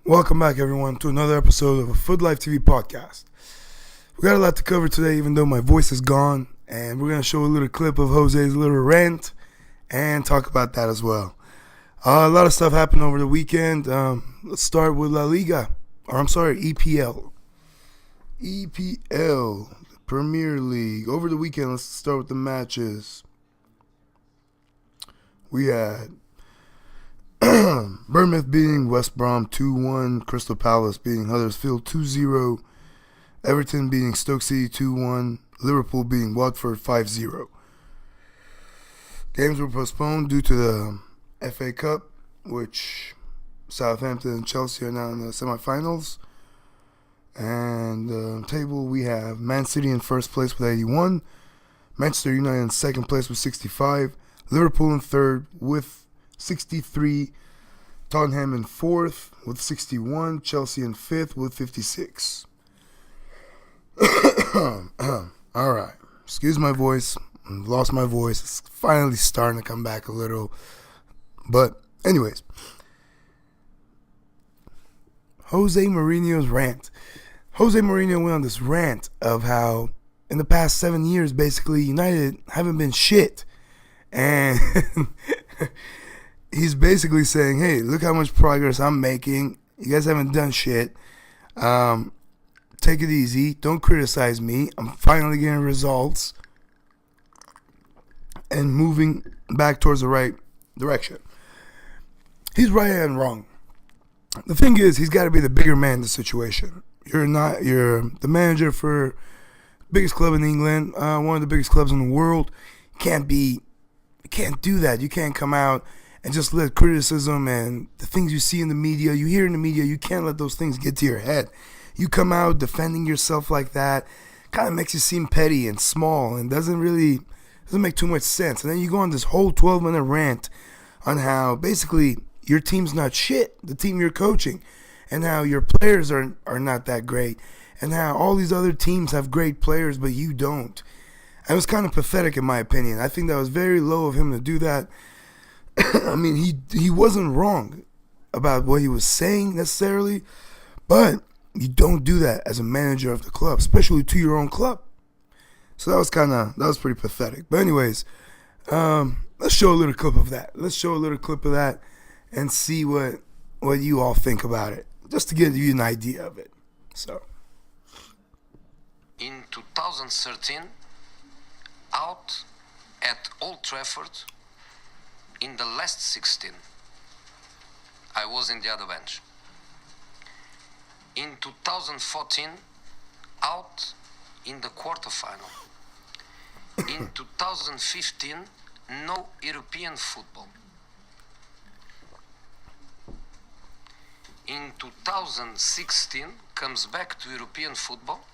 Welcome back, everyone, to another episode of a Futlife Tv Podcast. We got a lot to cover today, even though my voice is gone, and we're going to show a little clip of Jose's little rant and talk about that as well. A lot of stuff happened over the weekend. Let's start with LALIGA, EPL. EPL, Premier League. Over the weekend, let's start with the matches. We had Bournemouth beating West Brom 2-1, Crystal Palace beating Huddersfield 2-0, Everton beating Stoke City 2-1, Liverpool beating Watford 5-0. Games were postponed due to the FA Cup, which Southampton and Chelsea are now in the semifinals. And the table, we have Man City in first place with 81, Manchester United in second place with 65, Liverpool in third with 63, Tottenham in fourth with 61, Chelsea in fifth with 56. Alright, excuse my voice, lost my voice, it's finally starting to come back a little, but anyways, Jose Mourinho's rant. Jose Mourinho went on this rant of how in the past 7 years, basically, United haven't been shit, and he's basically saying, hey, look how much progress I'm making. You guys haven't done shit. Take it easy. Don't criticize me. I'm finally getting results and moving back towards the right direction. He's right and wrong. The thing is, he's got to be the bigger man in the situation. You're the manager for the biggest club in England, one of the biggest clubs in the world. You can't do that. You can't come out and just let criticism and the things you see in the media, you hear in the media, you can't let those things get to your head. You come out defending yourself like that, kind of makes you seem petty and small and doesn't make too much sense. And then you go on this whole 12-minute rant on how basically your team's not shit, the team you're coaching, and how your players are not that great, and how all these other teams have great players but you don't. It was kind of pathetic in my opinion. I think that was very low of him to do that. I mean, he wasn't wrong about what he was saying necessarily, but you don't do that as a manager of the club, especially to your own club. So that was pretty pathetic. But anyways, let's show a little clip of that. And see what you all think about it, just to give you an idea of it. So, in 2013, out at Old Trafford, in the last 16, I was in the other bench. In 2014, out in the quarterfinal. In 2015, no European football. In 2016, comes back to European football,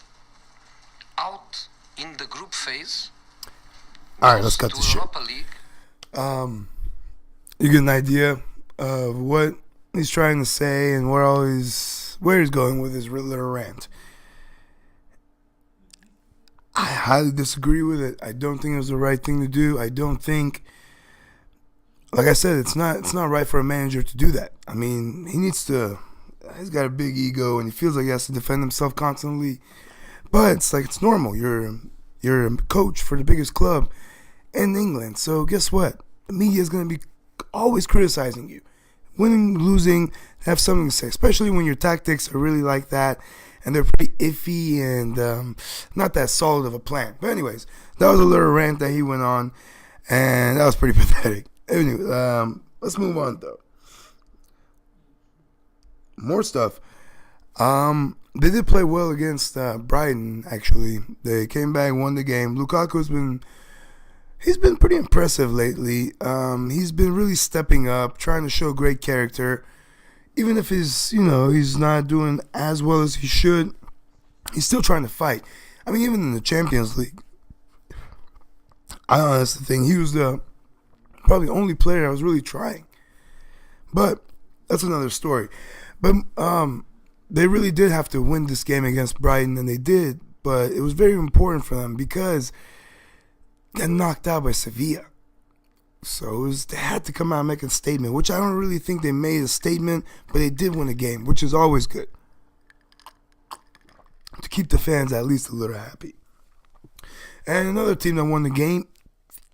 out in the group phase. All right, let's cut this shit. Europa League. You get an idea of what he's trying to say and where he's going with his little rant. I highly disagree with it. I don't think it was the right thing to do. I don't think, like I said, it's not right for a manager to do that. I mean, he's got a big ego and he feels like he has to defend himself constantly. But it's normal. You're a coach for the biggest club in England. So guess what? The media is going to be always criticizing you. Winning, losing, have something to say, especially when your tactics are really like that and they're pretty iffy and not that solid of a plan. But anyways, that was a little rant that he went on, and that was pretty pathetic. Anyway, let's move on, though. More stuff. They did play well against Brighton, actually. They came back, won the game. Lukaku's been pretty impressive lately. He's been really stepping up, trying to show great character. Even if he's not doing as well as he should, he's still trying to fight. I mean, even in the Champions League, that's the thing. He was probably the only player that was really trying. But that's another story. But they really did have to win this game against Brighton, and they did. But it was very important for them because they got knocked out by Sevilla. So they had to come out and make a statement, which I don't really think they made a statement, but they did win a game, which is always good. To keep the fans at least a little happy. And another team that won the game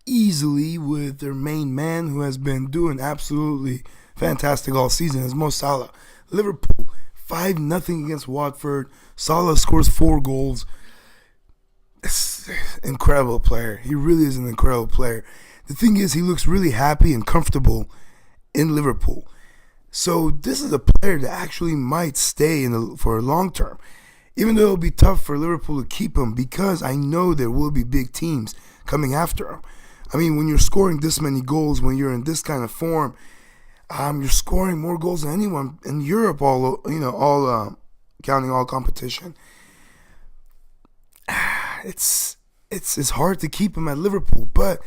easily with their main man, who has been doing absolutely fantastic all season, is Mo Salah. Liverpool, 5-0 against Watford. Salah scores 4 goals. Incredible player. He really is an incredible player. The thing is, he looks really happy and comfortable in Liverpool. So this is a player that actually might stay for a long term. Even though it'll be tough for Liverpool to keep him, because I know there will be big teams coming after him. I mean, when you're scoring this many goals, when you're in this kind of form, you're scoring more goals than anyone in Europe. Counting all competition. It's hard to keep him at Liverpool, but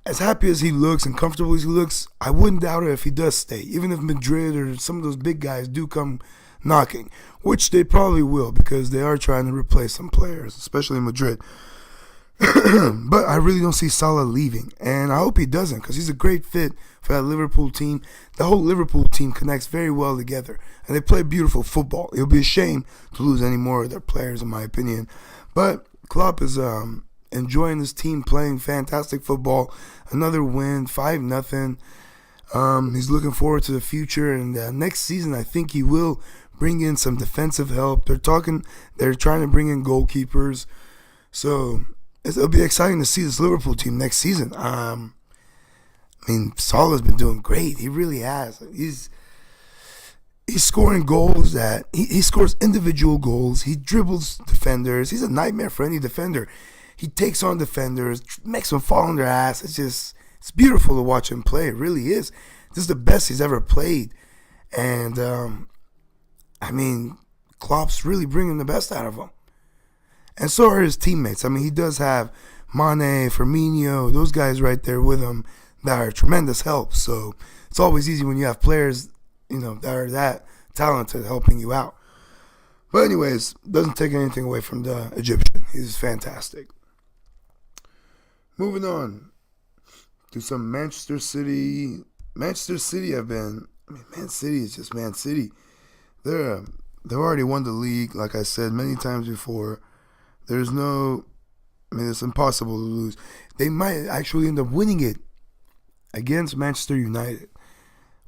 as happy as he looks and comfortable as he looks, I wouldn't doubt it if he does stay. Even if Madrid or some of those big guys do come knocking, which they probably will, because they are trying to replace some players, especially Madrid. But I really don't see Salah leaving, and I hope he doesn't, because he's a great fit for that Liverpool team. The whole Liverpool team connects very well together, and they play beautiful football. It would be a shame to lose any more of their players, in my opinion. But Klopp is enjoying his team playing fantastic football. Another win, 5-0. He's looking forward to the future, and next season I think he will bring in some defensive help. They're trying to bring in goalkeepers, so it'll be exciting to see this Liverpool team next season. I mean, Salah's been doing great. He really has. He's scoring goals that he scores individual goals. He dribbles defenders. He's a nightmare for any defender. He takes on defenders, makes them fall on their ass. It's beautiful to watch him play. It really is. This is the best he's ever played. And, I mean, Klopp's really bringing the best out of him. And so are his teammates. I mean, he does have Mane, Firmino, those guys right there with him that are tremendous help. So it's always easy when you have players, that are that talented helping you out. But anyways, doesn't take anything away from the Egyptian. He's fantastic. Moving on to some Manchester City. Manchester City Man City is just Man City. They've already won the league, like I said many times before. It's impossible to lose. They might actually end up winning it against Manchester United,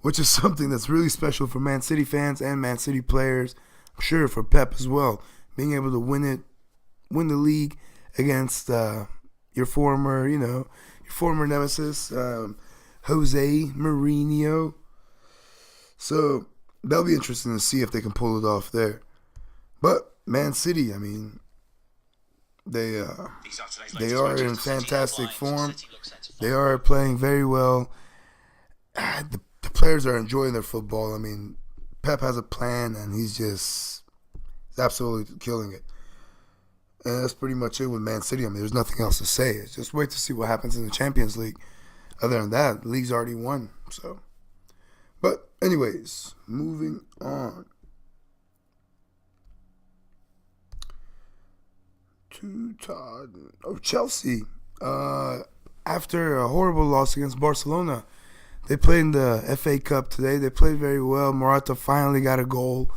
which is something that's really special for Man City fans and Man City players. I'm sure for Pep as well, being able to win the league against your former nemesis, Jose Mourinho. So that'll be interesting to see if they can pull it off there. But Man City, I mean, they are in fantastic form. They are playing very well. The players are enjoying their football. I mean, Pep has a plan, and he's absolutely killing it. And that's pretty much it with Man City. I mean, there's nothing else to say. It's just wait to see what happens in the Champions League. Other than that, the league's already won. So, but anyways, moving on to Chelsea. After a horrible loss against Barcelona, they played in the FA Cup today. They played very well. Morata finally got a goal.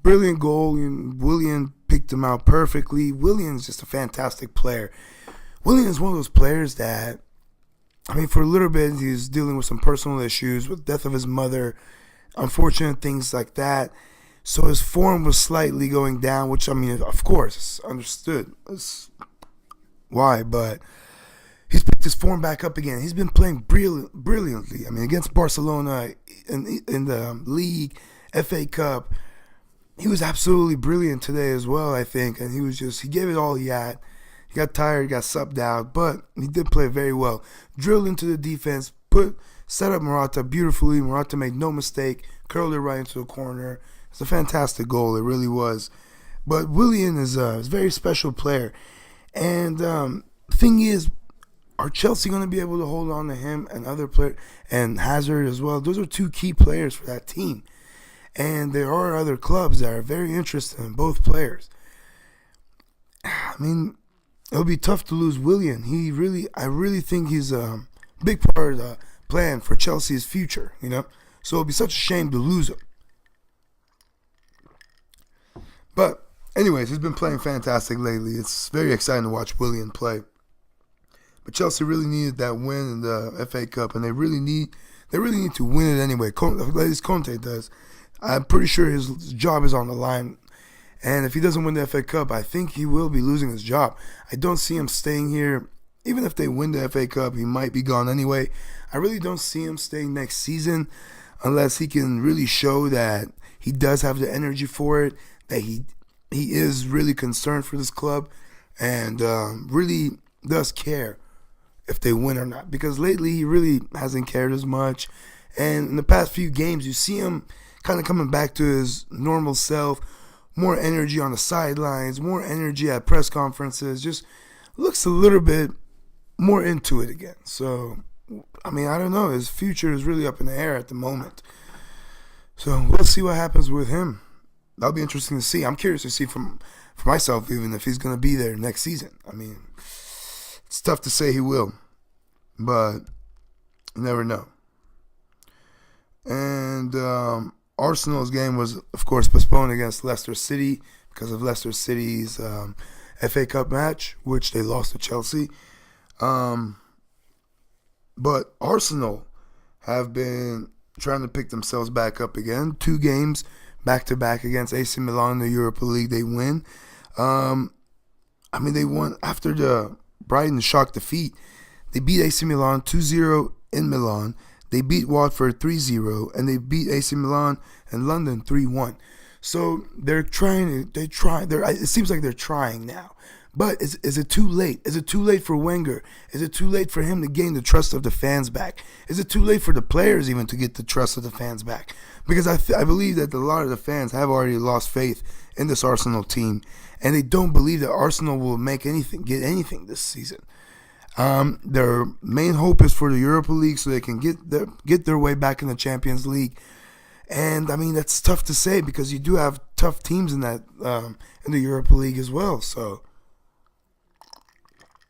Brilliant goal. Willian picked him out perfectly. Willian's just a fantastic player. Willian is one of those players that, I mean, for a little bit, he's dealing with some personal issues with the death of his mother, unfortunate things like that. So his form was slightly going down, which, I mean, of course, it's understood. It's why, but he's picked his form back up again. He's been playing brilliantly. I mean, against Barcelona in the league, FA Cup, he was absolutely brilliant today as well, I think. And he gave it all he had. He got tired, got subbed out, but he did play very well. Drilled into the defense, set up Morata beautifully. Morata made no mistake, curled it right into the corner. It's a fantastic goal, it really was. But Willian is a very special player. And the thing is, are Chelsea going to be able to hold on to him and other players, and Hazard as well? Those are two key players for that team. And there are other clubs that are very interested in both players. I mean, it'll be tough to lose Willian. I really think he's big part of the plan for Chelsea's future, So it'd be such a shame to lose him. But anyways, he's been playing fantastic lately. It's very exciting to watch Willian play. But Chelsea really needed that win in the FA Cup, and they really need to win it anyway. At least Conte does. I'm pretty sure his job is on the line. And if he doesn't win the FA Cup, I think he will be losing his job. I don't see him staying here. Even if they win the FA Cup, he might be gone anyway. I really don't see him staying next season unless he can really show that he does have the energy for it, that he is really concerned for this club and really does care if they win or not. Because lately he really hasn't cared as much. And in the past few games, you see him kind of coming back to his normal self, more energy on the sidelines, more energy at press conferences, just looks a little bit more into it again. So, I don't know. His future is really up in the air at the moment. So we'll see what happens with him. That'll be interesting to see. I'm curious to see for myself even if he's going to be there next season. It's tough to say he will, but you never know. And Arsenal's game was, of course, postponed against Leicester City because of Leicester City's FA Cup match, which they lost to Chelsea. But Arsenal have been trying to pick themselves back up again. 2 games back-to-back against AC Milan in the Europa League. They win. They won after the Brighton shock defeat. They beat AC Milan 2-0 in Milan. They beat Watford 3-0, and they beat AC Milan in London 3-1. So it seems like they're trying now. But is it too late? Is it too late for Wenger? Is it too late for him to gain the trust of the fans back? Is it too late for the players even to get the trust of the fans back? Because I believe that a lot of the fans have already lost faith in this Arsenal team, and they don't believe that Arsenal will get anything this season. Their main hope is for the Europa League so they can get their way back in the Champions League. And that's tough to say because you do have tough teams in that in the Europa League as well. So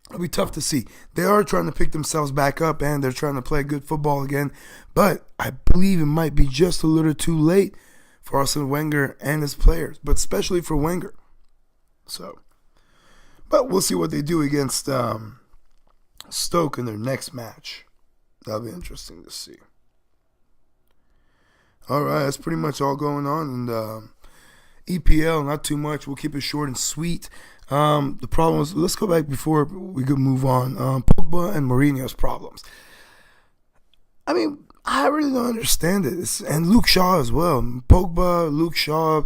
it'll be tough to see. They are trying to pick themselves back up and they're trying to play good football again. But I believe it might be just a little too late for Arsene Wenger and his players, but especially for Wenger. So, but we'll see what they do against Stoke in their next match. That'll be interesting to see. All right, that's pretty much all going on in the EPL. Not too much. We'll keep it short and sweet. The problem is, let's go back before we could move on. Pogba and Mourinho's problems. I really don't understand it. And Luke Shaw as well. Pogba, Luke Shaw,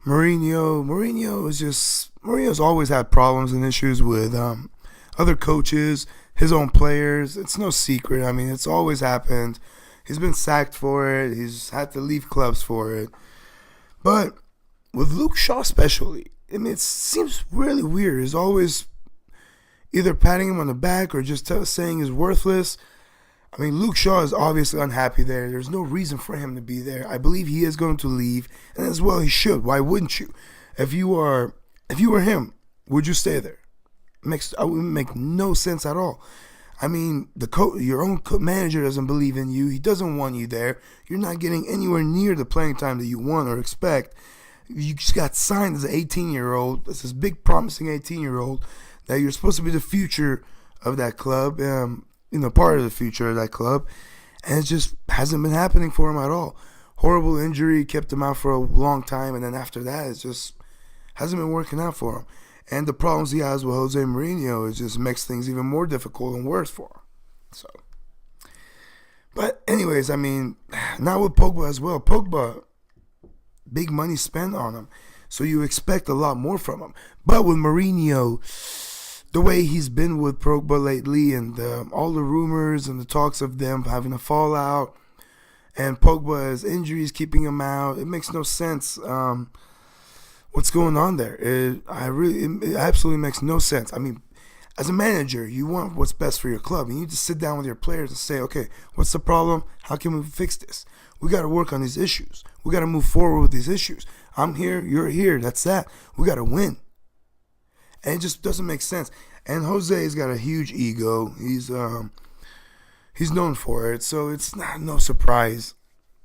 Mourinho. Mourinho's always had problems and issues with other coaches, his own players. It's no secret. It's always happened. He's been sacked for it. He's had to leave clubs for it. But with Luke Shaw especially, it seems really weird. He's always either patting him on the back or just saying he's worthless. Luke Shaw is obviously unhappy there. There's no reason for him to be there. I believe he is going to leave, and as well he should. Why wouldn't you? If you were him, would you stay there? It would make no sense at all. Your own manager doesn't believe in you. He doesn't want you there. You're not getting anywhere near the playing time that you want or expect. You just got signed as an 18-year-old. That's this big, promising 18-year-old that you're supposed to be the future of that club, part of the future of that club. And it just hasn't been happening for him at all. Horrible injury kept him out for a long time, and then after that, it just hasn't been working out for him. And the problems he has with Jose Mourinho, it just makes things even more difficult and worse for him. So, but anyways, not with Pogba as well. Pogba, big money spent on him, so you expect a lot more from him. But with Mourinho, the way he's been with Pogba lately, and all the rumors and the talks of them having a fallout, and Pogba's injuries keeping him out, it makes no sense. What's going on there? It absolutely makes no sense. As a manager, you want what's best for your club. You need to sit down with your players and say, okay, what's the problem? How can we fix this? We got to work on these issues. We got to move forward with these issues. I'm here, you're here. That's that. We got to win. And it just doesn't make sense. And Jose's got a huge ego. He's he's known for it. So it's no surprise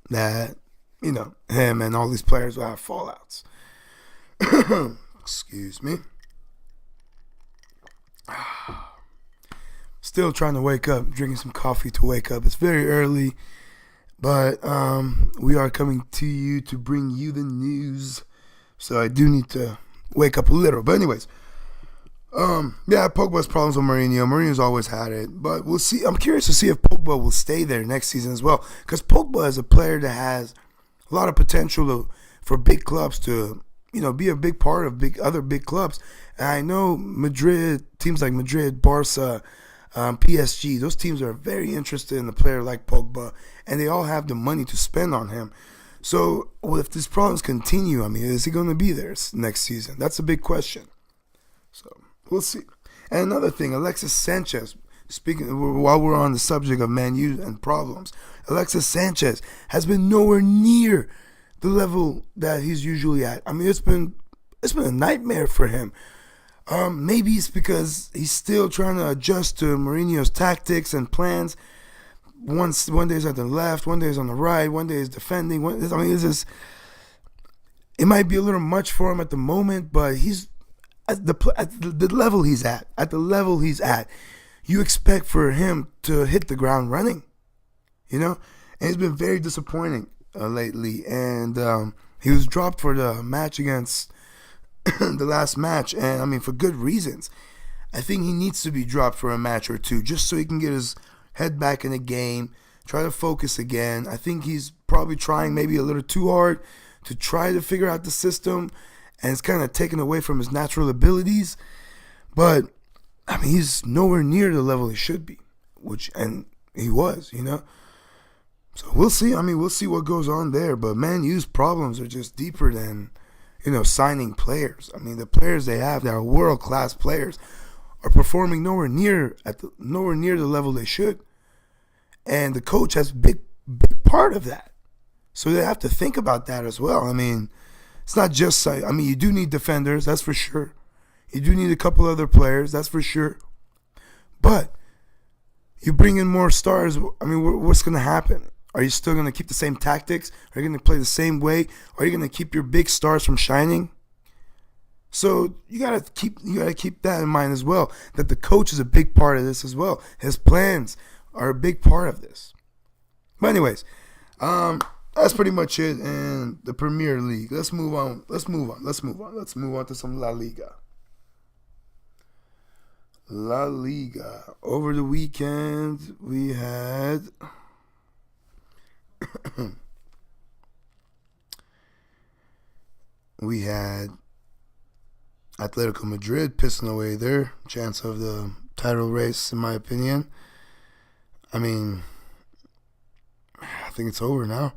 that, him and all these players will have fallouts. Excuse me. Still trying to wake up, drinking some coffee to wake up. It's very early, but we are coming to you to bring you the news. So I do need to wake up a little. But anyways, Pogba's problems with Mourinho. Mourinho's always had it, but we'll see. I'm curious to see if Pogba will stay there next season as well, because Pogba is a player that has a lot of potential for big clubs to, be a big part of other big clubs. And I know teams like Madrid, Barca, PSG, those teams are very interested in a player like Pogba, and they all have the money to spend on him. So if these problems continue, is he going to be there next season? That's a big question. So we'll see. And another thing, Alexis Sanchez, while we're on the subject of Man U and problems, Alexis Sanchez has been nowhere near the level that he's usually at. It's been a nightmare for him. Maybe it's because he's still trying to adjust to Mourinho's tactics and plans. One day he's at the left, one day he's on the right, one day he's defending. It might be a little much for him at the moment, but he's at the level he's at. At the level he's at, you expect for him to hit the ground running, And it's been very disappointing lately. And he was dropped for the match against the last match, and for good reasons. I think he needs to be dropped for a match or two just so he can get his head back in the game, try to focus again. I think he's probably trying maybe a little too hard to try to figure out the system, and it's kind of taken away from his natural abilities. But he's nowhere near the level he should be, and he was, So we'll see. We'll see what goes on there. But Man U's problems are just deeper than signing players. The players they have that are world-class players are performing nowhere near the level they should. And the coach has a big part of that. So they have to think about that as well. It's not just, you do need defenders, that's for sure. You do need a couple other players, that's for sure. But you bring in more stars, what's going to happen? Are you still going to keep the same tactics? Are you going to play the same way? Are you going to keep your big stars from shining? So you gotta keep that in mind as well, that the coach is a big part of this as well. His plans are a big part of this. But anyways, that's pretty much it in the Premier League. Let's move on to some La Liga. La Liga. Over the weekend, we had Atletico Madrid pissing away their chance of the title race, in my opinion. I think it's over now.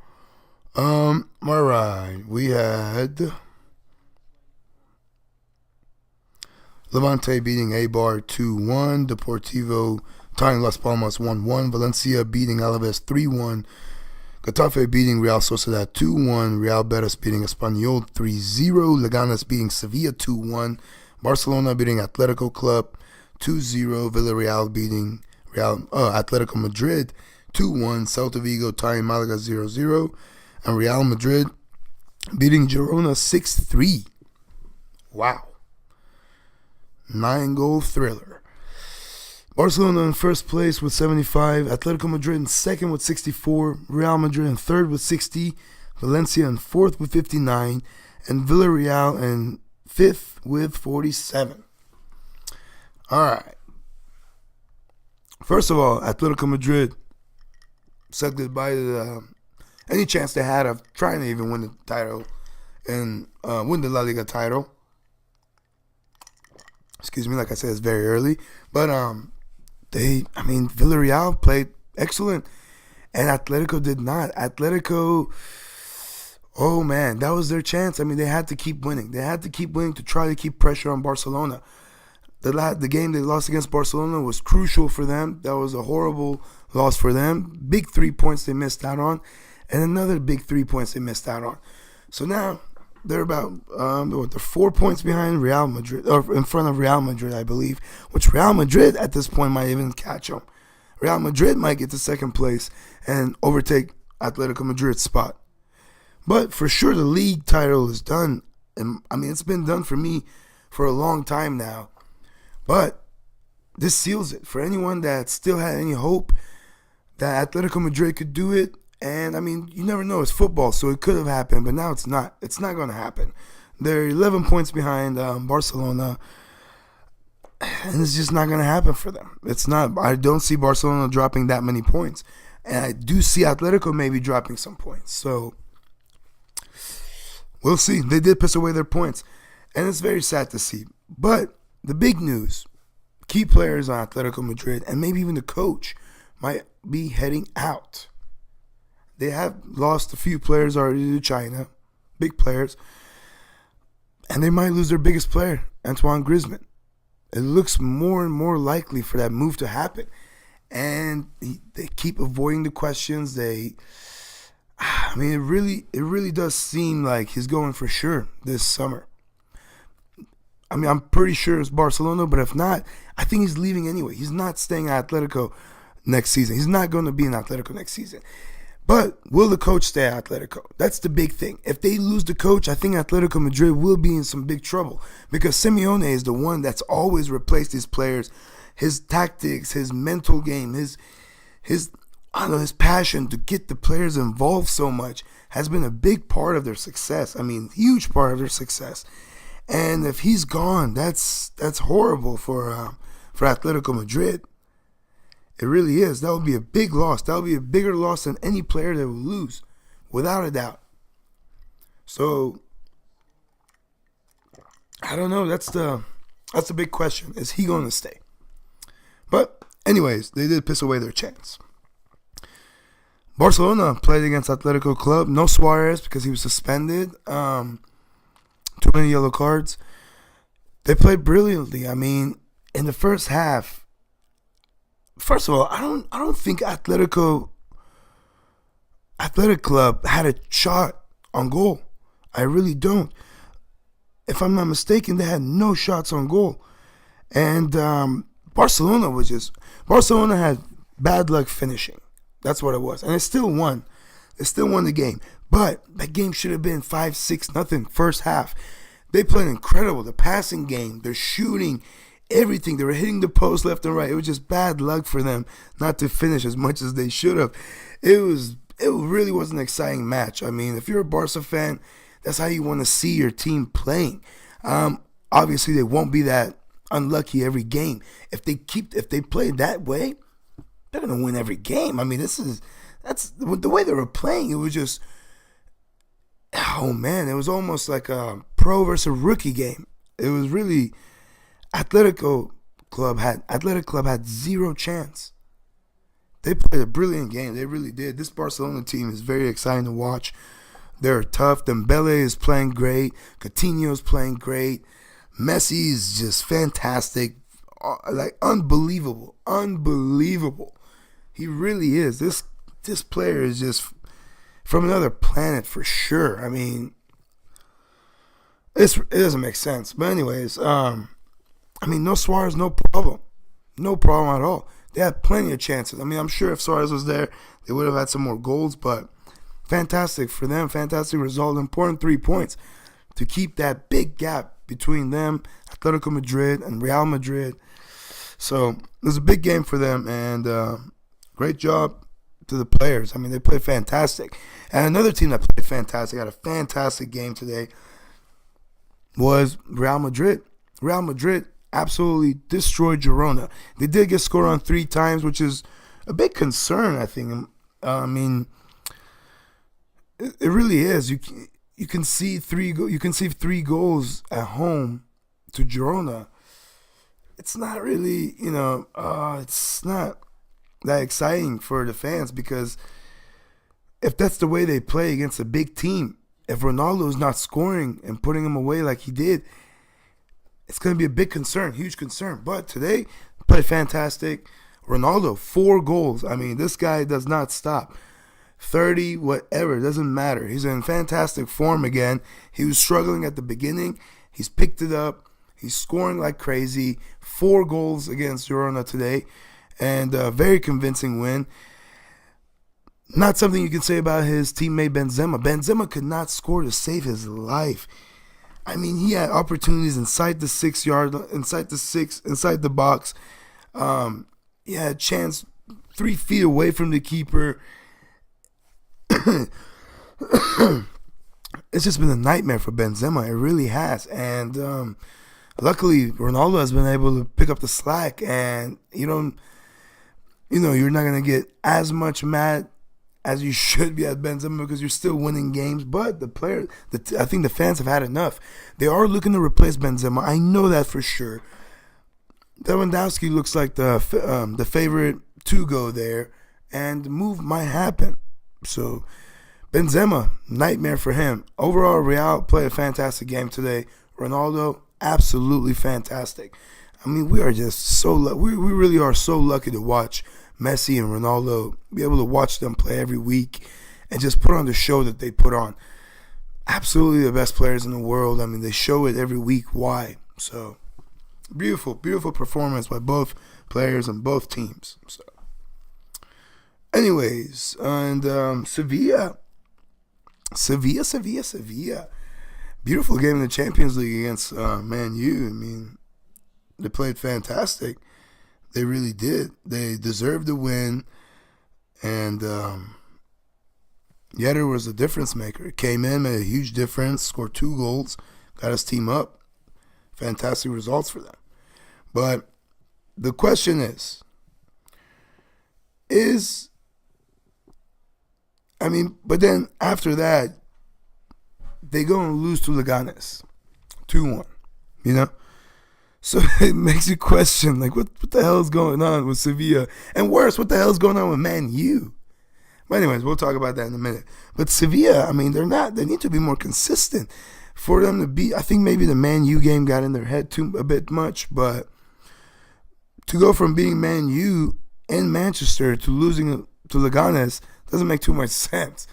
All right. We had Levante beating Eibar 2-1. Deportivo tying Las Palmas 1-1. Valencia beating Alaves 3-1. Getafe beating Real Sociedad 2-1. Real Betis beating Espanyol 3-0. Leganes beating Sevilla 2-1. Barcelona beating Atletico Club 2-0. Villarreal beating Atletico Madrid 2-1. Celta Vigo tying Malaga 0-0. And Real Madrid beating Girona 6-3. Wow. 9-goal thriller. Barcelona in first place with 75, Atletico Madrid in second with 64, Real Madrid in third with 60, Valencia in fourth with 59, and Villarreal in fifth with 47. All right. First of all, Atletico Madrid said goodbye to any chance they had of trying to even win the title and win the La Liga title. Excuse me, like I said, it's very early. But Villarreal played excellent, and Atletico did not. Atletico, oh man, that was their chance. They had to keep winning. They had to keep winning to try to keep pressure on Barcelona. The game they lost against Barcelona was crucial for them. That was a horrible loss for them. Big 3 points they missed out on, and another big 3 points they missed out on. So now they're about they're 4 points behind Real Madrid, or in front of Real Madrid, I believe. Which Real Madrid at this point might even catch them. Real Madrid might get to second place and overtake Atletico Madrid's spot. But for sure, the league title is done. And I mean, it's been done for me for a long time now. But this seals it for anyone that still had any hope that Atletico Madrid could do it. And I mean, you never know. It's football, so it could have happened, but now it's not. It's not going to happen. They're 11 points behind Barcelona, and it's just not going to happen for them. It's not. I don't see Barcelona dropping that many points, and I do see Atletico maybe dropping some points. So we'll see. They did piss away their points, and it's very sad to see. But the big news, key players on Atletico Madrid, and maybe even the coach, might be heading out. They have lost a few players already to China, big players, and they might lose their biggest player, Antoine Griezmann. It looks more and more likely for that move to happen, and they keep avoiding the questions. It really does seem like he's going for sure this summer. I mean, I'm pretty sure it's Barcelona, but if not, I think he's leaving anyway. He's not staying at Atletico next season. He's not going to be in Atletico next season. But will the coach stay at Atletico? That's the big thing. If they lose the coach, I think Atletico Madrid will be in some big trouble, because Simeone is the one that's always replaced his players, his tactics, his mental game, his passion to get the players involved so much has been a big part of their success. I mean, huge part of their success. And if he's gone, that's horrible for Atletico Madrid. It really is. That would be a big loss. That would be a bigger loss than any player that would lose, without a doubt. So, I don't know. That's the big question. Is he going to stay? But anyways, they did piss away their chance. Barcelona played against Atletico Club. No Suarez because he was suspended. Too many yellow cards. They played brilliantly. I mean, in the first half. First of all, I don't think Athletic Club had a shot on goal. I really don't. If I'm not mistaken, they had no shots on goal. And Barcelona had bad luck finishing. That's what it was. And they still won. They still won the game. But that game should have been 5-6-0 first half. They played incredible. The passing game, their shooting, everything. They were hitting the post left and right. It was just bad luck for them not to finish as much as they should have. It really was an exciting match. I mean, if you're a Barca fan, that's how you want to see your team playing. Obviously, they won't be that unlucky every game. If they play that way, they're gonna win every game. I mean, that's the way they were playing. It was just, oh man, it was almost like a pro versus rookie game. It was really. Athletic Club had zero chance. They played a brilliant game. They really did. This Barcelona team is very exciting to watch. They're tough. Dembele is playing great. Coutinho is playing great. Messi is just fantastic. Like unbelievable. He really is. This player is just from another planet for sure. I mean, it doesn't make sense. But anyways, I mean, no Suarez, no problem. No problem at all. They had plenty of chances. I mean, I'm sure if Suarez was there, they would have had some more goals, but fantastic for them. Fantastic result. Important 3 points to keep that big gap between them, Atletico Madrid, and Real Madrid. So, it was a big game for them, and great job to the players. I mean, they played fantastic. And another team that played fantastic, had a fantastic game today, was Real Madrid. Real Madrid absolutely destroyed Girona. They did get scored on 3 times, which is a big concern, I think. I mean, it really is. You can see 3 goals at home to Girona. It's not really, it's not that exciting for the fans, because if that's the way they play against a big team, if Ronaldo's not scoring and putting them away like he did, it's going to be a big concern, huge concern. But today, played fantastic. Ronaldo, 4 goals. I mean, this guy does not stop. 30, whatever, it doesn't matter. He's in fantastic form again. He was struggling at the beginning. He's picked it up. He's scoring like crazy. 4 goals against Girona today. and a very convincing win. Not something you can say about his teammate Benzema. Benzema could not score to save his life. I mean, he had opportunities inside the 6 yard, inside the box. He had a chance 3 feet away from the keeper. It's just been a nightmare for Benzema. It really has. And luckily, Ronaldo has been able to pick up the slack. And you're not gonna get as much mad as you should be at Benzema because you're still winning games. But I think the fans have had enough. They are looking to replace Benzema. I know that for sure. Lewandowski looks like the favorite to go there, and the move might happen. So Benzema, nightmare for him. Overall, Real played a fantastic game today. Ronaldo, absolutely fantastic. I mean, we are just we really are so lucky to watch Messi and Ronaldo, be able to watch them play every week and just put on the show that they put on. Absolutely the best players in the world. I mean, they show it every week. Why? So, beautiful performance by both players and both teams. So, anyways, and Sevilla. Beautiful game in the Champions League against Man U. I mean, they played fantastic. They really did. They deserved the win. And Yetter was a difference maker. Came in, made a huge difference, scored 2 goals, got his team up. Fantastic results for them. But the question is but then after that, they go and lose to Leganes 2-1, So it makes you question, like, what the hell is going on with Sevilla? And worse, what the hell is going on with Man U? But anyways, we'll talk about that in a minute. But Sevilla, I mean, they need to be more consistent for them to be. I think maybe the Man U game got in their head a bit much, but to go from beating Man U in Manchester to losing to Leganes doesn't make too much sense.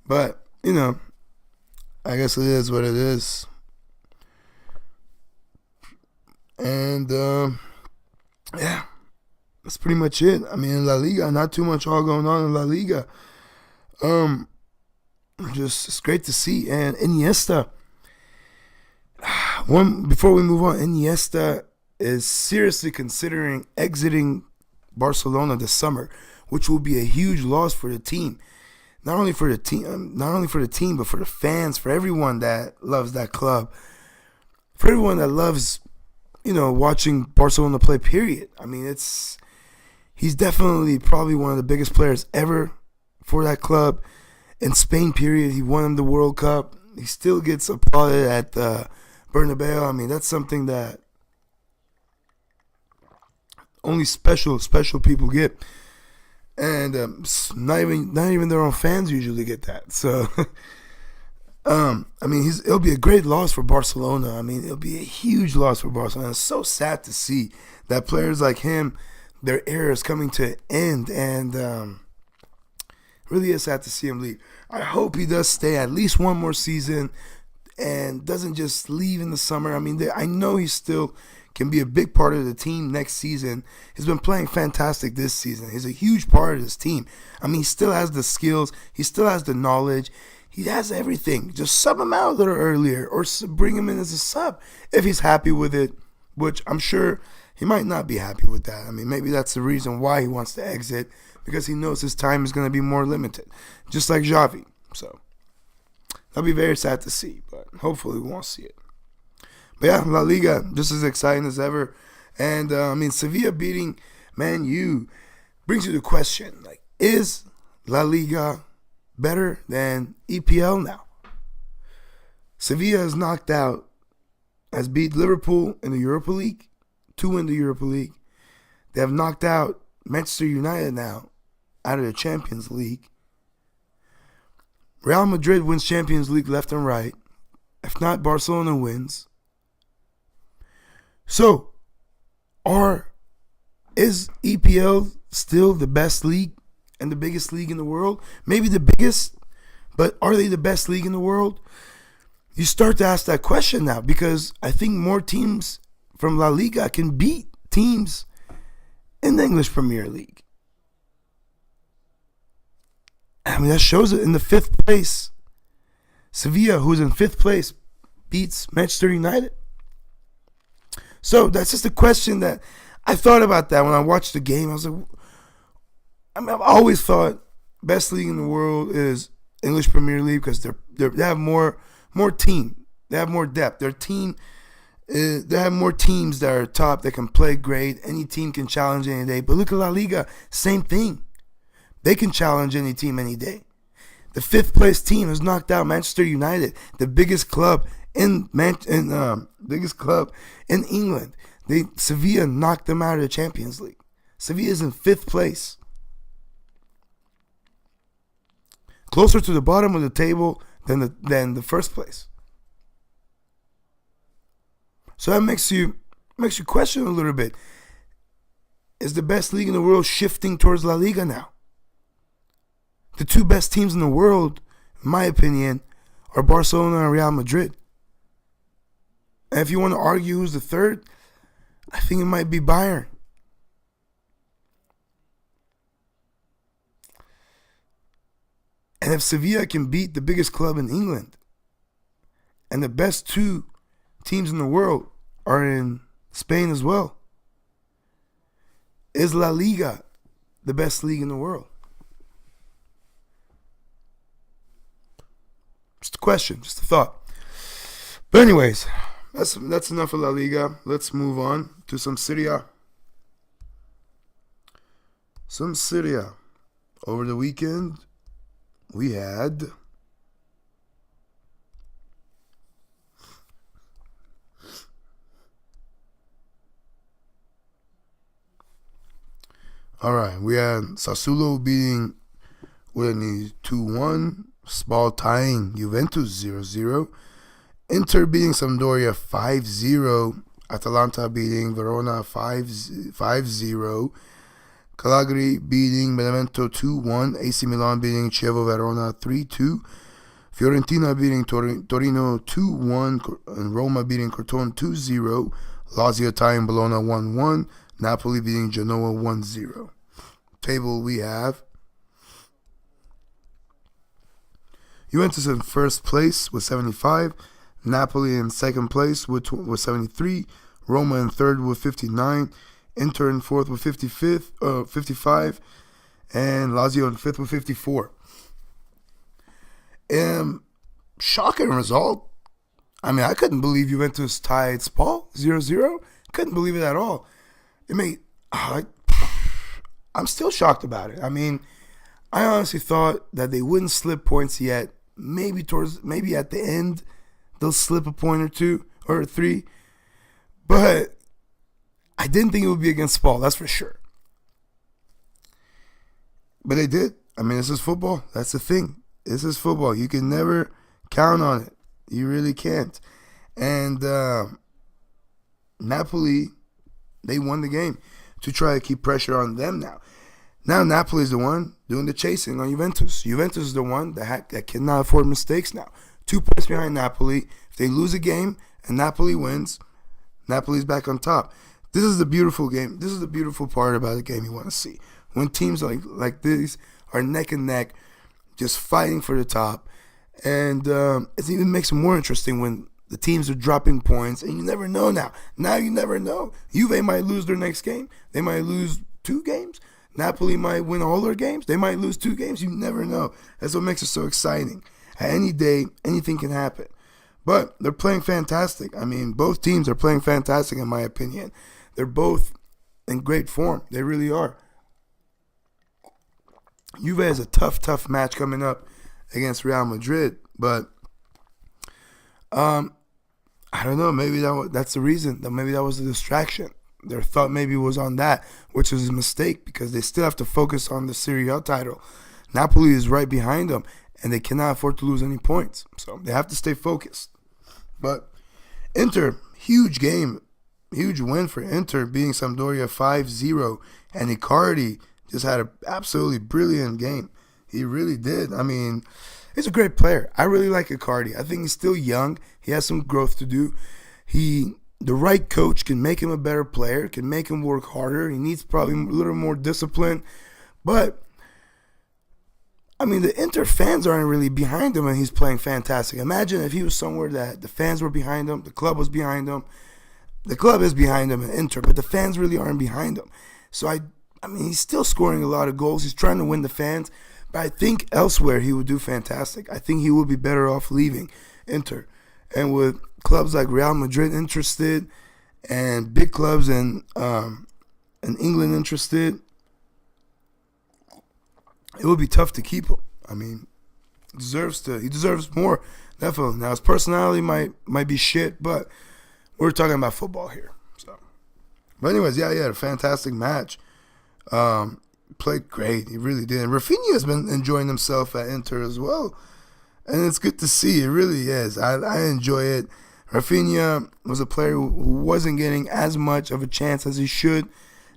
But, I guess it is what it is. And, yeah, that's pretty much it. I mean, in La Liga, not too much all going on in La Liga. It's great to see. And Iniesta, before we move on, Iniesta is seriously considering exiting Barcelona this summer, which will be a huge loss for the team. Not only for the team, but for the fans, for everyone that loves that club, for everyone that loves, watching Barcelona play, period. I mean, he's definitely probably one of the biggest players ever for that club. In Spain, period, he won the World Cup. He still gets applauded at Bernabeu. I mean, that's something that only special people get. And not even their own fans usually get that. So, I mean, it'll be a great loss for Barcelona. I mean, it'll be a huge loss for Barcelona. It's so sad to see that players like him, their era is coming to an end. And really is sad to see him leave. I hope he does stay at least one more season and doesn't just leave in the summer. I mean, I know he still can be a big part of the team next season. He's been playing fantastic this season. He's a huge part of this team. I mean, he still has the skills. He still has the knowledge. He has everything. Just sub him out a little earlier or bring him in as a sub if he's happy with it, which I'm sure he might not be happy with that. I mean, maybe that's the reason why he wants to exit, because he knows his time is going to be more limited, just like Xavi. So that'll be very sad to see, but hopefully we won't see it. But yeah, La Liga, just as exciting as ever. And, I mean, Sevilla beating Man U brings you the question, like, is La Liga better than EPL now? Sevilla has beat Liverpool in the Europa League, 2 in the Europa League. They have knocked out Manchester United now out of the Champions League. Real Madrid wins Champions League left and right. If not, Barcelona wins. So, is EPL still the best league and the biggest league in the world? Maybe the biggest, but are they the best league in the world? You start to ask that question now, because I think more teams from La Liga can beat teams in the English Premier League. I mean, that shows it in the 5th place. Sevilla, who's in 5th place, beats Manchester United. So that's just a question that I thought about that when I watched the game. I was like, I've always thought best league in the world is English Premier League because they have more team. They have more depth. Their team, they have more teams that are top that can play great. Any team can challenge any day. But look at La Liga, same thing. They can challenge any team any day. The 5th place team has knocked out Manchester United, the biggest club in England. Sevilla knocked them out of the Champions League. Sevilla is in 5th place. Closer to the bottom of the table than the 1st place. So that makes you question a little bit. Is the best league in the world shifting towards La Liga now? The 2 best teams in the world, in my opinion, are Barcelona and Real Madrid. And if you want to argue who's the 3rd, I think it might be Bayern. And if Sevilla can beat the biggest club in England, and the best 2 teams in the world are in Spain as well, is La Liga the best league in the world? Just a question, just a thought. But anyways, that's enough of La Liga. Let's move on to some Serie A. Some Serie A. Over the weekend, we had Sassuolo beating Udinese 2-1, Spal tying Juventus 0-0, Inter beating Sampdoria 5-0, Atalanta beating Verona 5-0, Cagliari beating Benevento 2-1, AC Milan beating Chievo Verona 3-2, Fiorentina beating Torino 2-1, and Roma beating Crotone 2-0, Lazio tying Bologna 1-1, Napoli beating Genoa 1-0. Table we have Juventus in 1st place with 75, Napoli in 2nd place with 73, Roma in 3rd with 59, Inter in 4th with 55, and Lazio in 5th with 54. Shocking result. I mean, I couldn't believe Juventus tied Spal 0-0. Couldn't believe it at all. I'm still shocked about it. I mean, I honestly thought that they wouldn't slip points yet. Maybe at the end they'll slip a point or 2 or 3. But I didn't think it would be against Spal, that's for sure. But they did. I mean, this is football. That's the thing. This is football. You can never count on it. You really can't. And Napoli, they won the game to try to keep pressure on them now. Now Napoli is the one doing the chasing on Juventus. Juventus is the one that cannot afford mistakes now. 2 points behind Napoli. If they lose a game and Napoli wins, Napoli's back on top. This is the beautiful game. This is the beautiful part about the game you want to see. When teams like these are neck and neck, just fighting for the top. And it even makes it more interesting when the teams are dropping points, and you never know now. Now you never know. Juve might lose their next game. They might lose 2 games. Napoli might win all their games. They might lose 2 games. You never know. That's what makes it so exciting. At any day, anything can happen. But they're playing fantastic. I mean, both teams are playing fantastic in my opinion. They're both in great form. They really are. Juve has a tough match coming up against Real Madrid. But I don't know. Maybe that's the reason. Maybe that was a distraction. Their thought maybe was on that, which was a mistake because they still have to focus on the Serie A title. Napoli is right behind them, and they cannot afford to lose any points. So they have to stay focused. But Inter, huge game, huge win for Inter, beating Sampdoria 5-0. And Icardi just had an absolutely brilliant game. He really did. I mean, he's a great player. I really like Icardi. I think he's still young. He has some growth to do. He the right coach can make him a better player, can make him work harder. He needs probably a little more discipline. But, I mean, the Inter fans aren't really behind him and he's playing fantastic. Imagine if he was somewhere that the fans were behind him, the club was behind him. The club is behind him in Inter, but the fans really aren't behind him. So, I mean, he's still scoring a lot of goals. He's trying to win the fans. But I think elsewhere he would do fantastic. I think he would be better off leaving Inter. And with clubs like Real Madrid interested and big clubs in England interested, it would be tough to keep him. I mean, he deserves more, definitely. Now, his personality might be shit, but we're talking about football here. So, but anyways, yeah, he had a fantastic match. Played great. He really did. And Rafinha has been enjoying himself at Inter as well. And it's good to see. It really is. I enjoy it. Rafinha was a player who wasn't getting as much of a chance as he should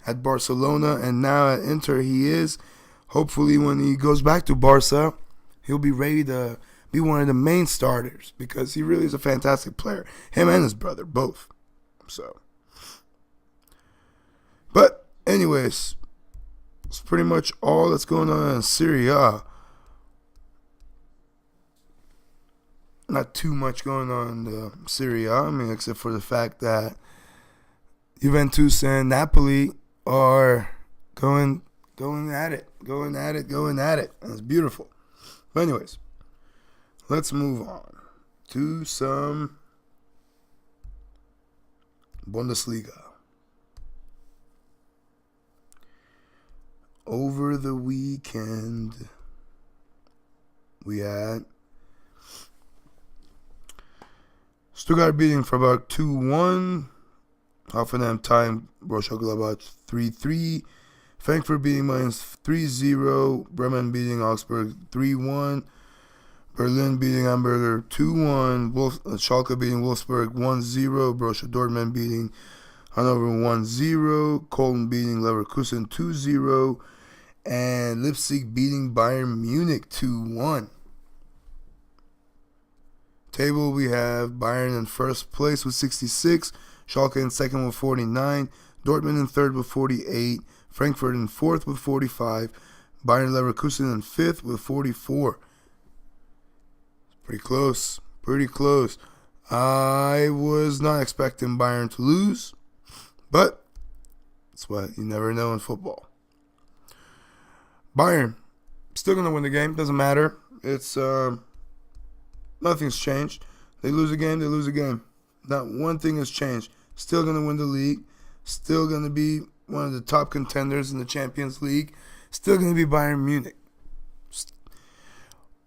at Barcelona. And now at Inter he is. Hopefully when he goes back to Barca, he'll be ready to be one of the main starters. Because he really is a fantastic player. Him and his brother, both. So. But anyways, it's pretty much all that's going on in Serie A. Not too much going on in the Serie A, I mean, except for the fact that Juventus and Napoli are going at it. And it's beautiful. But anyways, let's move on to some Bundesliga. Over the weekend, we had Stuttgart beating Freiburg 2-1. Hoffenheim tying Borussia Gladbach 3-3. Frankfurt beating Mainz 3-0. Bremen beating Augsburg 3-1. Berlin beating Hamburger 2-1. Schalke beating Wolfsburg 1-0. Borussia Dortmund beating Hannover 1-0. Cologne beating Leverkusen 2-0. And Leipzig beating Bayern Munich 2-1. Table, we have Bayern in first place with 66, Schalke in second with 49, Dortmund in third with 48, Frankfurt in fourth with 45, Bayern Leverkusen in fifth with 44. Pretty close. I was not expecting Bayern to lose, but that's what you never know in football. Bayern still going to win the game. Doesn't matter. It's nothing's changed. They lose a game. Not one thing has changed. Still going to win the league. Still going to be one of the top contenders in the Champions League. Still going to be Bayern Munich.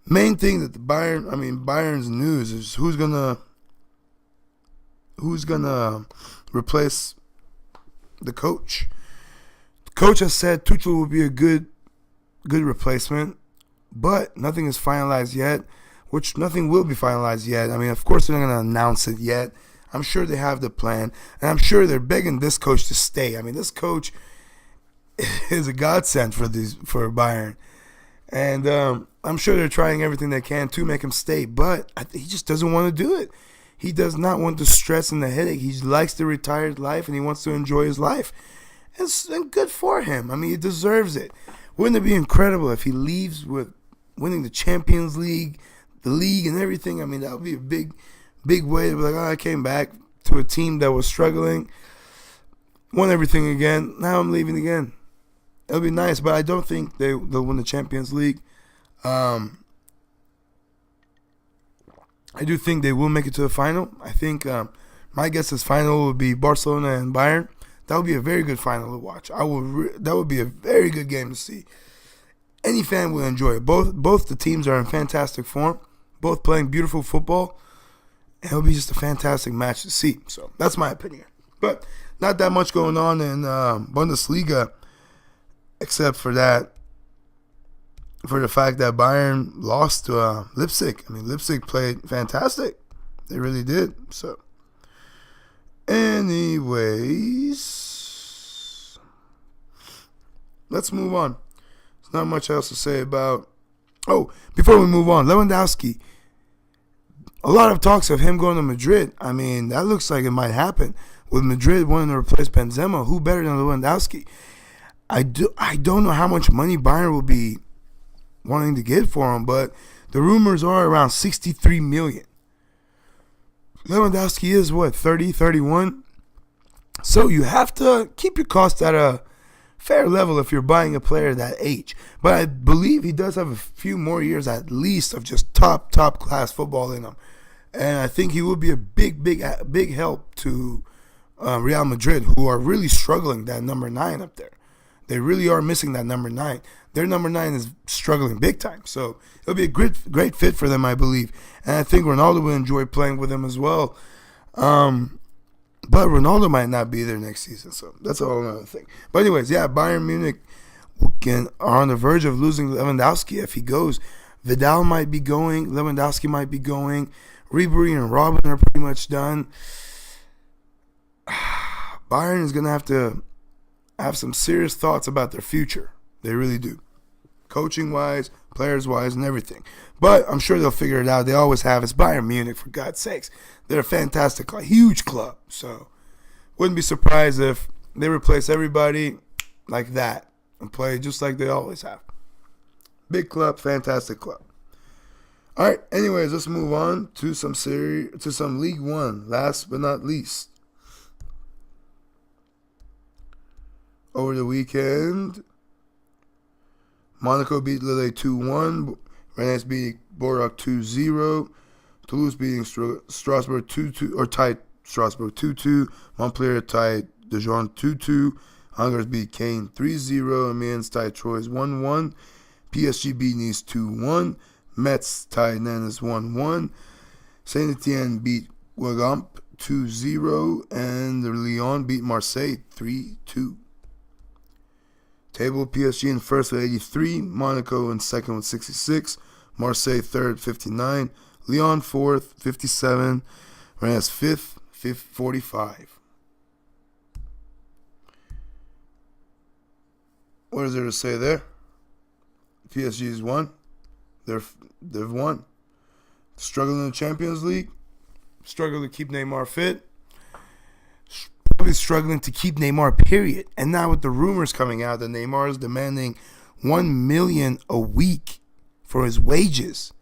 Main thing that Bayern's news is who's gonna replace the coach. The coach has said Tuchel will be a good replacement, but nothing is finalized yet. Which nothing will be finalized yet. I mean, of course they're not going to announce it yet. I'm sure they have the plan, and I'm sure they're begging this coach to stay. I mean, this coach is a godsend for Bayern, and I'm sure they're trying everything they can to make him stay. But he just doesn't want to do it. He does not want the stress and the headache. He likes the retired life, and he wants to enjoy his life. And good for him. I mean, he deserves it. Wouldn't it be incredible if he leaves with winning the Champions League, the league, and everything? I mean, that would be a big way to be like, I came back to a team that was struggling, won everything again. Now I'm leaving again. It'll be nice, but I don't think they'll win the Champions League. I do think they will make it to the final. I think my guess is final would be Barcelona and Bayern. That would be a very good final to watch. That would be a very good game to see. Any fan will enjoy it. Both the teams are in fantastic form. Both playing beautiful football. And it'll be just a fantastic match to see. So that's my opinion. But not that much going on in Bundesliga, except for the fact that Bayern lost to Leipzig. I mean, Leipzig played fantastic. They really did. So, anyways, let's move on. There's not much else to say about. Oh, before we move on, Lewandowski a lot of talks of him going to Madrid. I mean, that looks like it might happen. With Madrid wanting to replace Benzema, who better than Lewandowski? I don't know how much money Bayern will be wanting to get for him, but the rumors are around 63 million. Lewandowski is, 30, 31? So you have to keep your costs at a fair level if you're buying a player that age. But I believe he does have a few more years at least of just top class football in him. And I think he will be a big help to Real Madrid, who are really struggling that number 9 up there. They really are missing that number 9. Their number 9 is struggling big time. So it'll be a great fit for them, I believe. And I think Ronaldo will enjoy playing with him as well. But Ronaldo might not be there next season. So that's a whole other thing. But anyways, yeah, Bayern Munich are on the verge of losing Lewandowski if he goes. Vidal might be going. Lewandowski might be going. Ribery and Robin are pretty much done. Bayern is going to have some serious thoughts about their future. They really do. Coaching-wise, players-wise, and everything. But I'm sure they'll figure it out. They always have. It's Bayern Munich, for God's sakes. They're a fantastic club, huge club. So wouldn't be surprised if they replace everybody like that and play just like they always have. Big club, fantastic club. All right, anyways, let's move on to some League One. Last but not least, over the weekend, Monaco beat Lille 2-1. Rennes beat Bordeaux 2-0. Toulouse beating Strasbourg 2-2, or tied Strasbourg 2-2. Montpellier tied Dijon 2-2. Angers beat Caen 3-0. Amiens tied Troyes 1-1. PSG beat Nice 2-1. Metz tied Nantes 1-1. Saint-Etienne beat Guingamp 2-0. And Lyon beat Marseille 3-2. Table: PSG in first with 83, Monaco in second with 66, Marseille third 59, Lyon fourth 57, Rennes fifth 45. What is there to say there? PSG's won. They've won. Struggling in the Champions League. Struggling to keep Neymar fit. Probably struggling to keep Neymar, period. And now with the rumors coming out that Neymar is demanding $1 million a week for his wages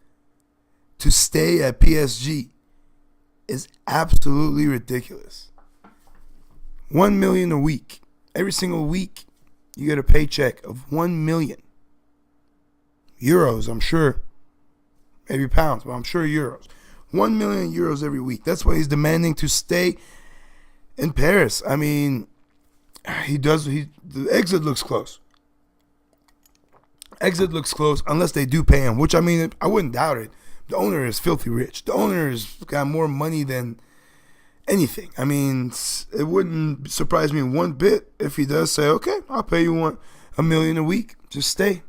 to stay at PSG is absolutely ridiculous. $1 million a week. Every single week you get a paycheck of 1 million euros, I'm sure. Maybe pounds, but I'm sure euros. 1 million euros every week. That's what he's demanding to stay in Paris. I mean, the exit looks close. Exit looks close unless they do pay him, which, I mean, I wouldn't doubt it. The owner is filthy rich. The owner has got more money than anything. I mean, it wouldn't surprise me one bit if he does say, okay, I'll pay you $1 million a week. Just stay.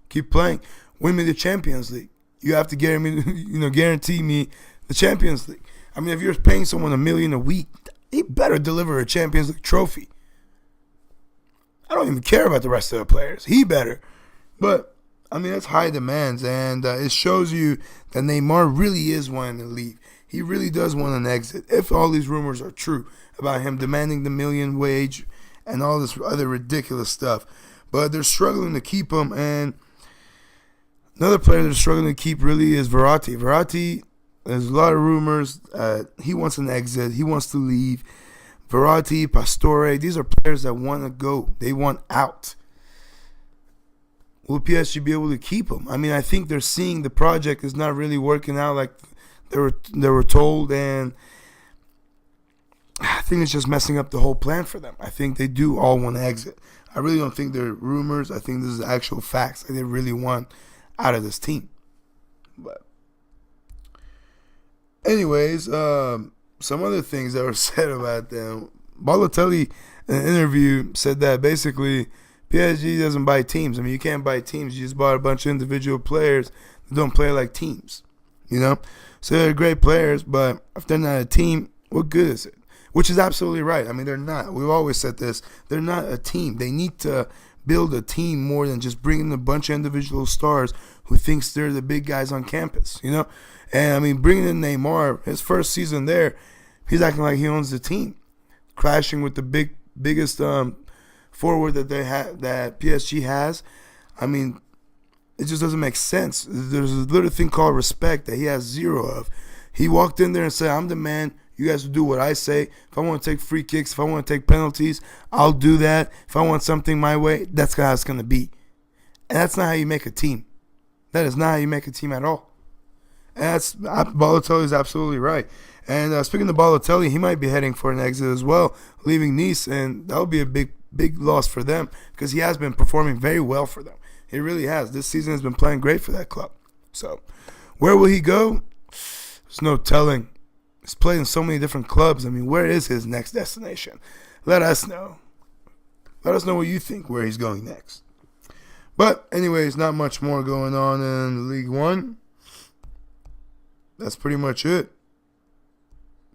Keep playing. Win me the Champions League. You have to guarantee me the Champions League. I mean, if you're paying someone $1 million a week, he better deliver a Champions League trophy. I don't even care about the rest of the players. He better. But, I mean, that's high demands, and it shows you that Neymar really is wanting to leave. He really does want an exit, if all these rumors are true about him demanding the $1 million wage and all this other ridiculous stuff. But they're struggling to keep him, and another player they're struggling to keep really is Verratti. Verratti, there's a lot of rumors. He wants an exit. He wants to leave. Verratti, Pastore, these are players that want to go. They want out. Will PSG be able to keep him? I mean, I think they're seeing the project is not really working out like they were told, and I think it's just messing up the whole plan for them. I think they do all want to exit. I really don't think they're rumors. I think this is actual facts. They really want out of this team. But anyways, some other things that were said about them. Balotelli, in an interview, said that basically PSG doesn't buy teams. I mean, you can't buy teams. You just bought a bunch of individual players that don't play like teams, you know? So they're great players, but if they're not a team, what good is it? Which is absolutely right. I mean, they're not. We've always said this. They're not a team. They need to build a team more than just bringing a bunch of individual stars who thinks they're the big guys on campus, you know? And, I mean, bringing in Neymar, his first season there, he's acting like he owns the team, clashing with the biggest forward that that PSG has. I mean, it just doesn't make sense. There's a little thing called respect that he has zero of. He walked in there and said, I'm the man. You guys will do what I say. If I want to take free kicks, if I want to take penalties, I'll do that. If I want something my way, that's how it's going to be. And that's not how you make a team. That is not how you make a team at all. And Balotelli is absolutely right. And speaking of Balotelli, he might be heading for an exit as well, leaving Nice, and that would be a big loss for them because he has been performing very well for them. He really has. This season has been playing great for that club. So, where will he go? There's no telling. He's played in so many different clubs. I mean, where is his next destination? Let us know. Let us know what you think where he's going next. But, anyways, not much more going on in League One. That's pretty much it.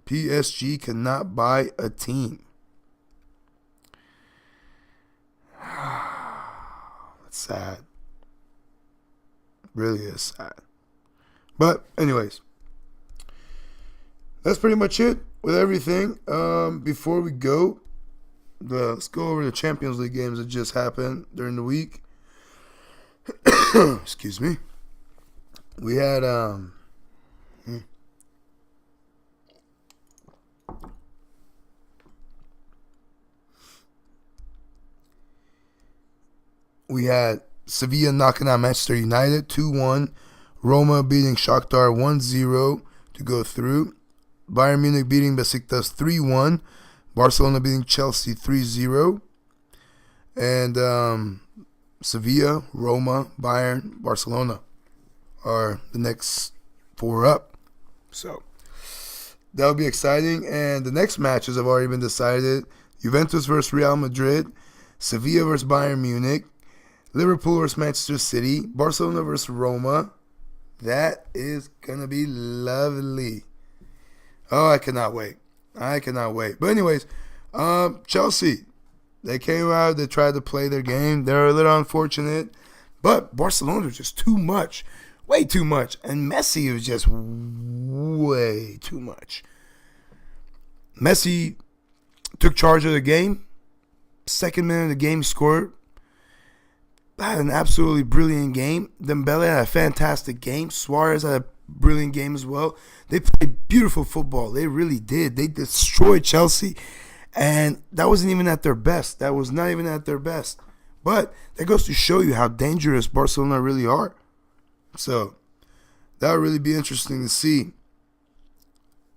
PSG cannot buy a team. That's sad. Really is sad. But anyways, that's pretty much it with everything. Before we go, let's go over the Champions League games that just happened during the week. Excuse me. We had Sevilla knocking out Manchester United 2-1. Roma beating Shakhtar 1-0 to go through. Bayern Munich beating Besiktas 3-1. Barcelona beating Chelsea 3-0. And Sevilla, Roma, Bayern, Barcelona are the next 4 up. So that'll be exciting. And the next matches have already been decided. Juventus versus Real Madrid. Sevilla versus Bayern Munich. Liverpool versus Manchester City. Barcelona versus Roma. That is going to be lovely. Oh, I cannot wait. But anyways, Chelsea. They came out. They tried to play their game. They're a little unfortunate. But Barcelona was just too much. Way too much. And Messi was just way too much. Messi took charge of the game. Second minute of the game, scored. Had an absolutely brilliant game. Dembele had a fantastic game. Suarez had a brilliant game as well. They played beautiful football. They really did. They destroyed Chelsea. And that wasn't even at their best. That was not even at their best. But that goes to show you how dangerous Barcelona really are. So that would really be interesting to see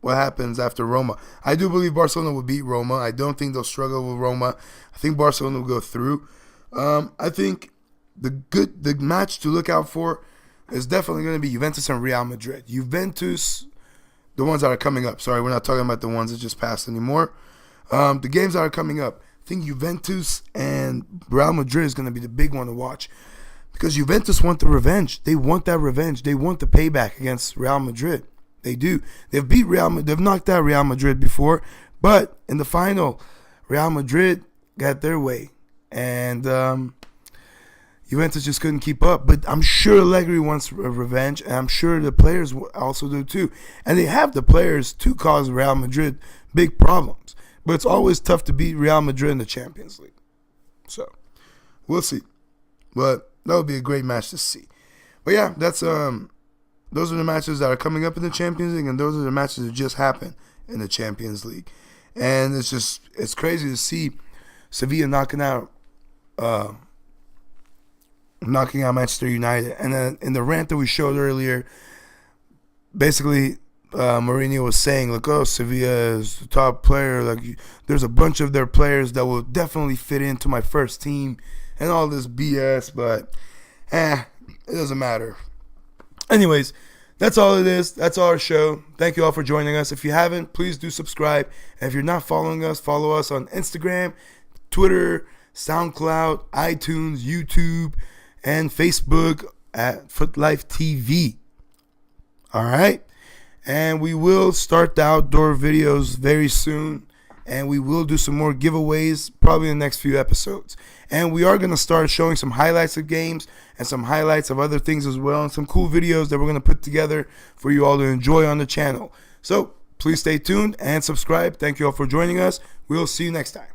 what happens after Roma. I do believe Barcelona will beat Roma. I don't think they'll struggle with Roma. I think Barcelona will go through. I think the match to look out for is definitely going to be Juventus and Real Madrid. Juventus, the ones that are coming up. Sorry, we're not talking about the ones that just passed anymore. The games that are coming up. I think Juventus and Real Madrid is going to be the big one to watch. Because Juventus want the revenge. They want that revenge. They want the payback against Real Madrid. They do. They've beat Real Madrid. They've knocked out Real Madrid before. But in the final, Real Madrid got their way. And Juventus just couldn't keep up. But I'm sure Allegri wants revenge. And I'm sure the players also do too. And they have the players to cause Real Madrid big problems. But it's always tough to beat Real Madrid in the Champions League. So, we'll see. But that would be a great match to see. But yeah, that's those are the matches that are coming up in the Champions League, and those are the matches that just happened in the Champions League. And it's crazy to see Sevilla knocking out Manchester United. And then in the rant that we showed earlier, basically Mourinho was saying, like, oh, Sevilla is the top player. Like, there's a bunch of their players that will definitely fit into my first team and all this BS, but it doesn't matter. Anyways, that's all it is. That's our show. Thank you all for joining us. If you haven't, please do subscribe. And if you're not following us, follow us on Instagram, Twitter, SoundCloud, iTunes, YouTube, and Facebook at Futlife TV. All right? And we will start the outdoor videos very soon. And we will do some more giveaways probably in the next few episodes. And we are going to start showing some highlights of games and some highlights of other things as well, and some cool videos that we're going to put together for you all to enjoy on the channel. So please stay tuned and subscribe. Thank you all for joining us. We'll see you next time.